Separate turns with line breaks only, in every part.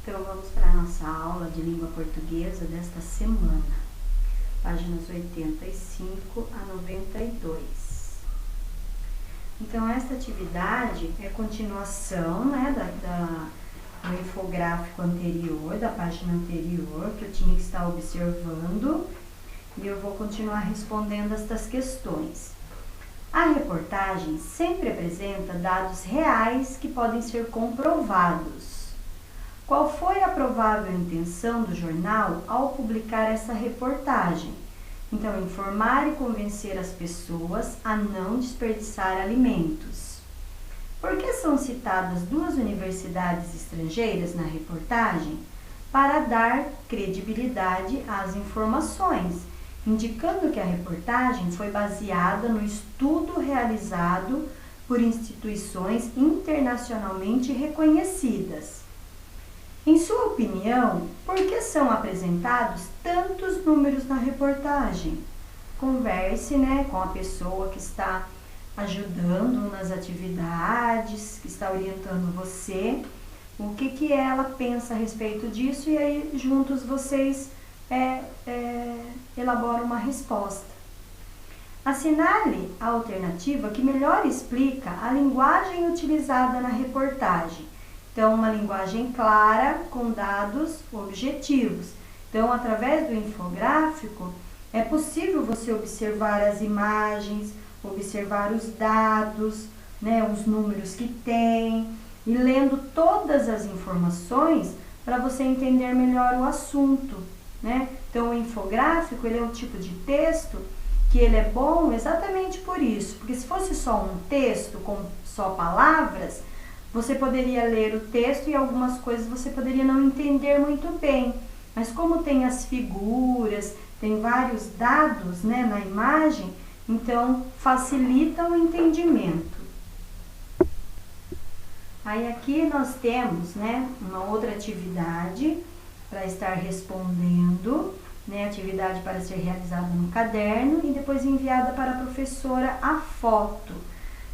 Então, vamos para a nossa aula de língua portuguesa desta semana, páginas 85 a 92. Então, esta atividade é continuação, do infográfico anterior, da página anterior, que eu tinha que estar observando, e eu vou continuar respondendo estas questões. A reportagem sempre apresenta dados reais que podem ser comprovados. Qual foi a provável intenção do jornal ao publicar essa reportagem? Então, informar e convencer as pessoas a não desperdiçar alimentos. Por que são citadas duas universidades estrangeiras na reportagem? Para dar credibilidade às informações, indicando que a reportagem foi baseada no estudo realizado por instituições internacionalmente reconhecidas. Em sua opinião, por que são apresentados tantos números na reportagem? Converse, com a pessoa que está ajudando nas atividades, que está orientando você, o que ela pensa a respeito disso, e aí juntos vocês elaboram uma resposta. Assinale a alternativa que melhor explica a linguagem utilizada na reportagem. Então, uma linguagem clara, com dados objetivos. Então, através do infográfico, é possível você observar as imagens, observar os dados, os números que tem, e lendo todas as informações para você entender melhor o assunto, Então, o infográfico, ele é um tipo de texto que ele é bom exatamente por isso, porque se fosse só um texto com só palavras, você poderia ler o texto e algumas coisas você poderia não entender muito bem. Mas como tem as figuras, tem vários dados na imagem, então facilita o entendimento. Aí aqui nós temos uma outra atividade para estar respondendo, atividade para ser realizada no caderno e depois enviada para a professora a foto.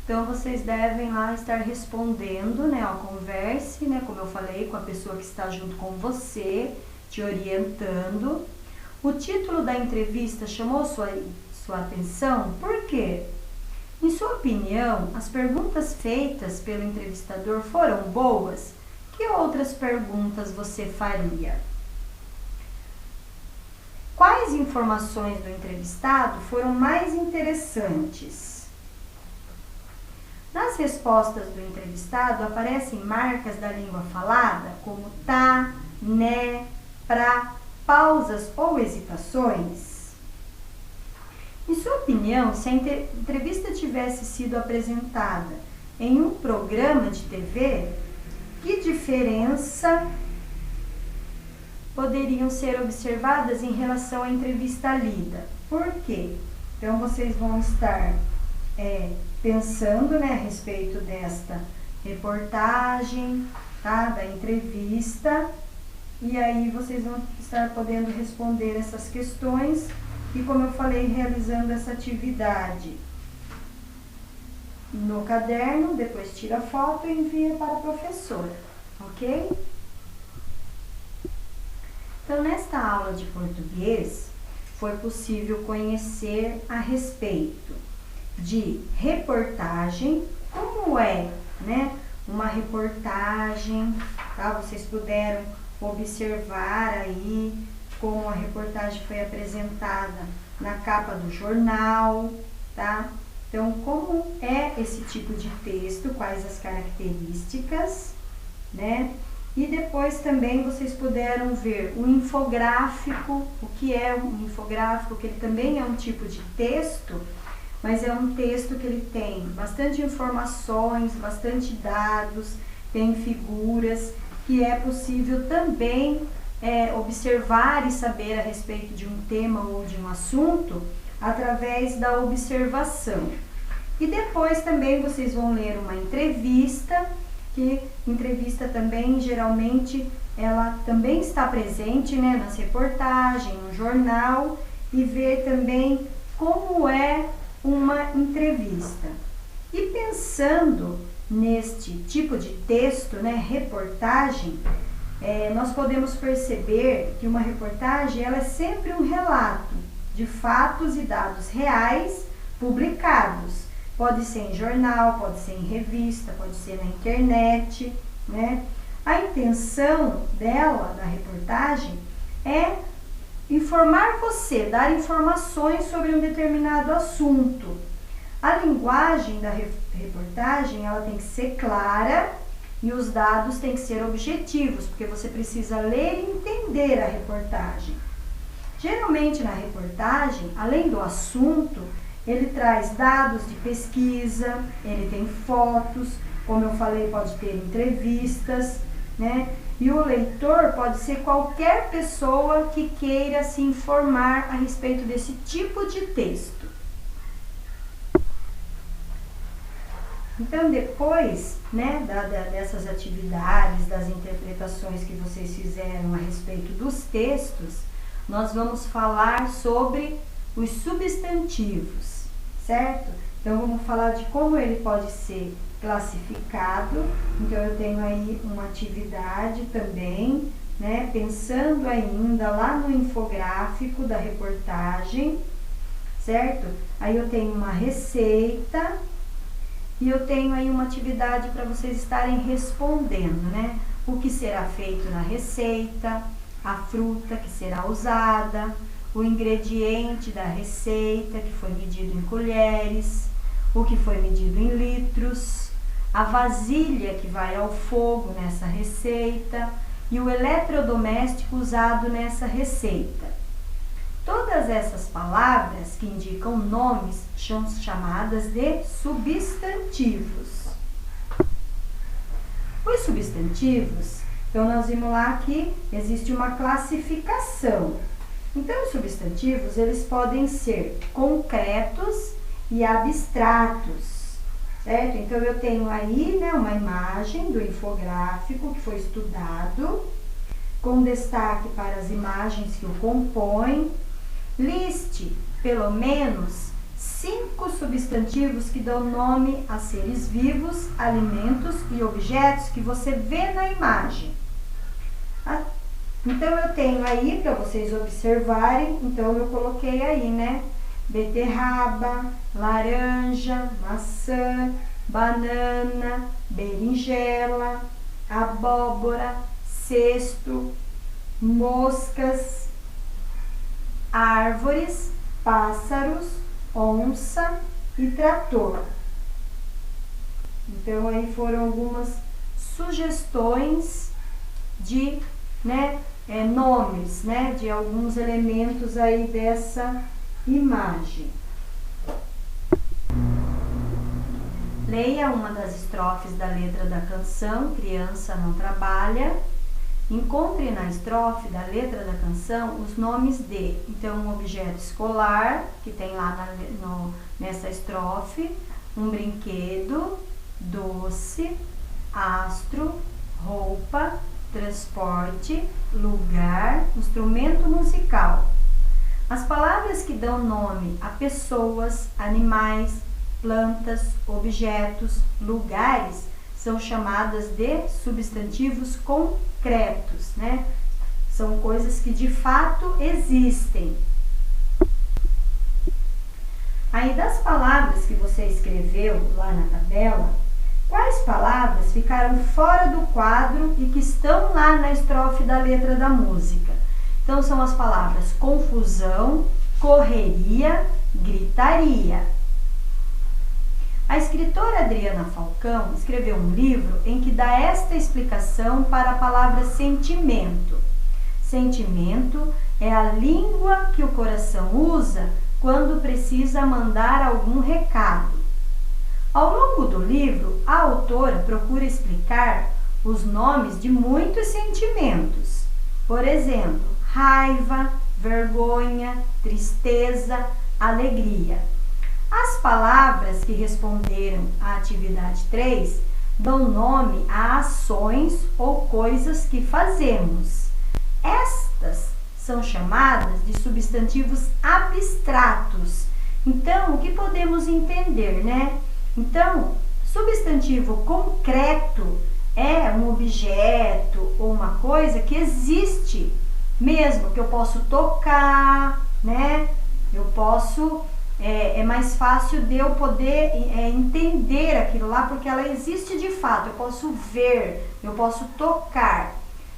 Então, vocês devem lá estar respondendo, converse, como eu falei, com a pessoa que está junto com você, te orientando. O título da entrevista chamou sua atenção? Por quê? Em sua opinião, as perguntas feitas pelo entrevistador foram boas? Que outras perguntas você faria? Quais informações do entrevistado foram mais interessantes? Nas respostas do entrevistado aparecem marcas da língua falada, como tá, né, pra, pausas ou hesitações? Em sua opinião, se a entrevista tivesse sido apresentada em um programa de TV, que diferença poderiam ser observadas em relação à entrevista lida? Por quê? Então, vocês vão estar pensando a respeito desta reportagem, da entrevista, e aí vocês vão estar podendo responder essas questões e, como eu falei, realizando essa atividade no caderno, depois tira foto e envia para a professora, ok? Então, nesta aula de português, foi possível conhecer a respeito de reportagem, como é, uma reportagem, Vocês puderam observar aí como a reportagem foi apresentada na capa do jornal, Então, como é esse tipo de texto, quais as características, E depois também vocês puderam ver o infográfico, o que é um infográfico, que ele também é um tipo de texto, mas é um texto que ele tem bastante informações, bastante dados, tem figuras, que é possível também observar e saber a respeito de um tema ou de um assunto através da observação. E depois também vocês vão ler uma entrevista, que entrevista também, geralmente, ela também está presente nas reportagens, no jornal, e ver também como é uma entrevista. E pensando neste tipo de texto, reportagem, nós podemos perceber que uma reportagem ela é sempre um relato de fatos e dados reais publicados. Pode ser em jornal, pode ser em revista, pode ser na internet, né? A intenção dela, da reportagem, é informar você, dar informações sobre um determinado assunto. A linguagem da reportagem, ela tem que ser clara e os dados têm que ser objetivos, porque você precisa ler e entender a reportagem. Geralmente na reportagem, além do assunto, ele traz dados de pesquisa, ele tem fotos, como eu falei, pode ter entrevistas, né? E o leitor pode ser qualquer pessoa que queira se informar a respeito desse tipo de texto. Então, depois, né, dessas atividades, das interpretações que vocês fizeram a respeito dos textos, nós vamos falar sobre os substantivos, certo? Então, vamos falar de como ele pode ser classificado. Então, eu tenho aí uma atividade também, né, pensando ainda lá no infográfico da reportagem, certo? Aí eu tenho uma receita e eu tenho aí uma atividade para vocês estarem respondendo, né? O que será feito na receita, a fruta que será usada, o ingrediente da receita que foi medido em colheres, o que foi medido em litros, a vasilha que vai ao fogo nessa receita e o eletrodoméstico usado nessa receita. Todas essas palavras que indicam nomes são chamadas de substantivos. Os substantivos, então nós vimos lá que existe uma classificação. Então os substantivos, eles podem ser concretos e abstratos, certo? Então eu tenho aí, né, uma imagem do infográfico que foi estudado, com destaque para as imagens que o compõem. Liste pelo menos 5 substantivos que dão nome a seres vivos, alimentos e objetos que você vê na imagem. Então eu tenho aí para vocês observarem, então eu coloquei aí, né? Beterraba, laranja, maçã, banana, berinjela, abóbora, cesto, moscas, árvores, pássaros, onça e trator. Então aí foram algumas sugestões de, né, nomes, né, de alguns elementos aí dessa imagem. Leia uma das estrofes da letra da canção Criança Não Trabalha. Encontre na estrofe da letra da canção os nomes de, então, um objeto escolar, que tem lá nessa estrofe, um brinquedo, doce, astro, roupa, transporte, lugar, instrumento musical. As palavras que dão nome a pessoas, animais, plantas, objetos, lugares, são chamadas de substantivos concretos, né? São coisas que de fato existem. Aí das palavras que você escreveu lá na tabela, quais palavras ficaram fora do quadro e que estão lá na estrofe da letra da música? Então são as palavras confusão, correria, gritaria. A escritora Adriana Falcão escreveu um livro em que dá esta explicação para a palavra sentimento. Sentimento é a língua que o coração usa quando precisa mandar algum recado. Ao longo do livro, a autora procura explicar os nomes de muitos sentimentos. Por exemplo, raiva, vergonha, tristeza, alegria. As palavras que responderam à atividade 3 dão nome a ações ou coisas que fazemos. Estas são chamadas de substantivos abstratos. Então, o que podemos entender, né? Então, substantivo concreto é um objeto ou uma coisa que existe mesmo, que eu posso tocar, né? Eu posso, é mais fácil de eu poder entender aquilo lá, porque ela existe de fato, eu posso ver, eu posso tocar.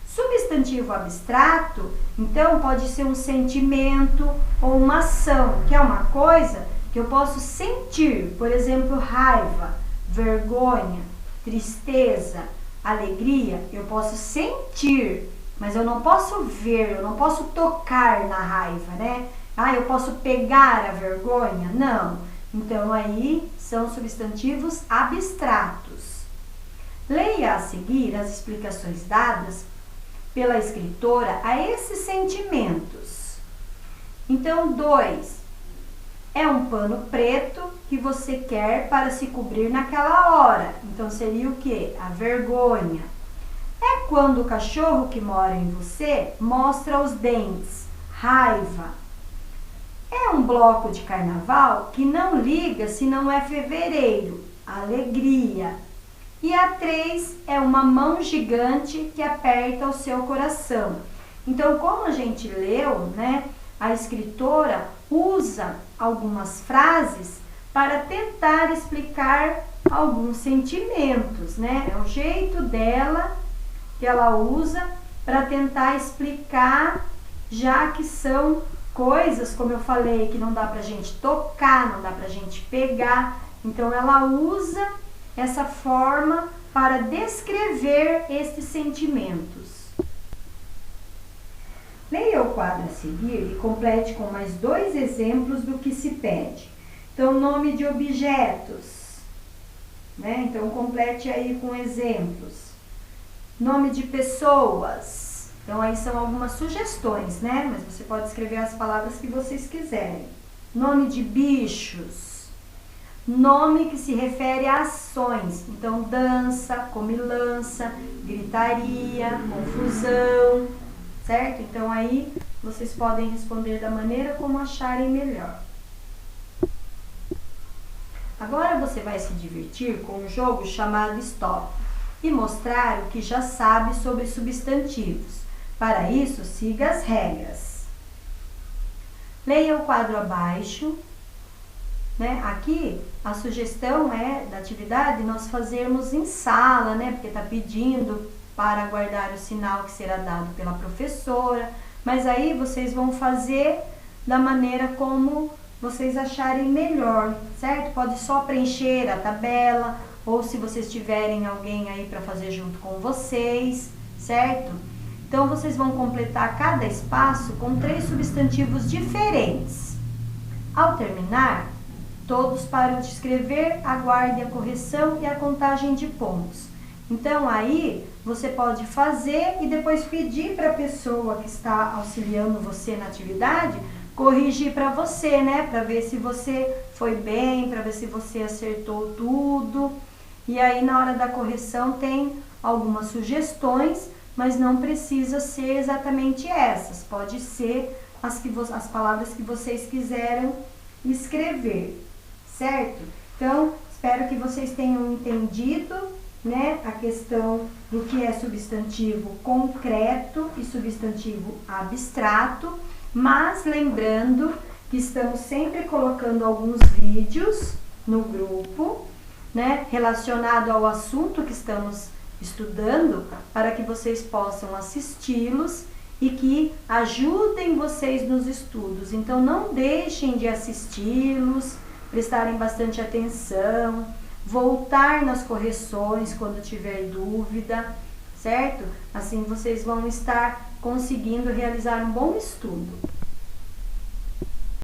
Substantivo abstrato, então, pode ser um sentimento ou uma ação, que é uma coisa que eu posso sentir, por exemplo, raiva, vergonha, tristeza, alegria, eu posso sentir, mas eu não posso ver, eu não posso tocar na raiva, né? Ah, eu posso pegar a vergonha? Não. Então, aí são substantivos abstratos. Leia a seguir as explicações dadas pela escritora a esses sentimentos. Então, 2. É um pano preto que você quer para se cobrir naquela hora. Então, seria o quê? A vergonha. É quando o cachorro que mora em você mostra os dentes. Raiva. É um bloco de carnaval que não liga se não é fevereiro. Alegria. E a 3 é uma mão gigante que aperta o seu coração. Então, como a gente leu, né, a escritora usa algumas frases para tentar explicar alguns sentimentos, né? É o jeito dela que ela usa para tentar explicar, já que são coisas, como eu falei, que não dá pra gente tocar, não dá pra gente pegar. Então, ela usa essa forma para descrever estes sentimentos. Leia o quadro a seguir e complete com mais 2 exemplos do que se pede. Então, nome de objetos, né? Então, complete aí com exemplos. Nome de pessoas. Então, aí são algumas sugestões, né? Mas você pode escrever as palavras que vocês quiserem. Nome de bichos. Nome que se refere a ações. Então, dança, comilança, gritaria, confusão, certo? Então, aí vocês podem responder da maneira como acharem melhor. Agora você vai se divertir com um jogo chamado Stop e mostrar o que já sabe sobre substantivos. Para isso, siga as regras. Leia o quadro abaixo. Né? Aqui, a sugestão da atividade nós fazermos em sala, né? Porque está pedindo para aguardar o sinal que será dado pela professora. Mas aí vocês vão fazer da maneira como vocês acharem melhor, certo? Pode só preencher a tabela, ou se vocês tiverem alguém aí para fazer junto com vocês, certo? Então, vocês vão completar cada espaço com 3 substantivos diferentes. Ao terminar, todos param de escrever, aguardem a correção e a contagem de pontos. Então, aí, você pode fazer e depois pedir para a pessoa que está auxiliando você na atividade corrigir para você, né? Para ver se você foi bem, para ver se você acertou tudo. E aí, na hora da correção, tem algumas sugestões, mas não precisa ser exatamente essas. Pode ser as palavras que vocês quiserem escrever, certo? Então, espero que vocês tenham entendido, né, a questão do que é substantivo concreto e substantivo abstrato, mas lembrando que estamos sempre colocando alguns vídeos no grupo, né, relacionado ao assunto que estamos estudando, para que vocês possam assisti-los e que ajudem vocês nos estudos. Então, não deixem de assisti-los, prestarem bastante atenção, voltar nas correções quando tiver dúvida, certo? Assim vocês vão estar conseguindo realizar um bom estudo.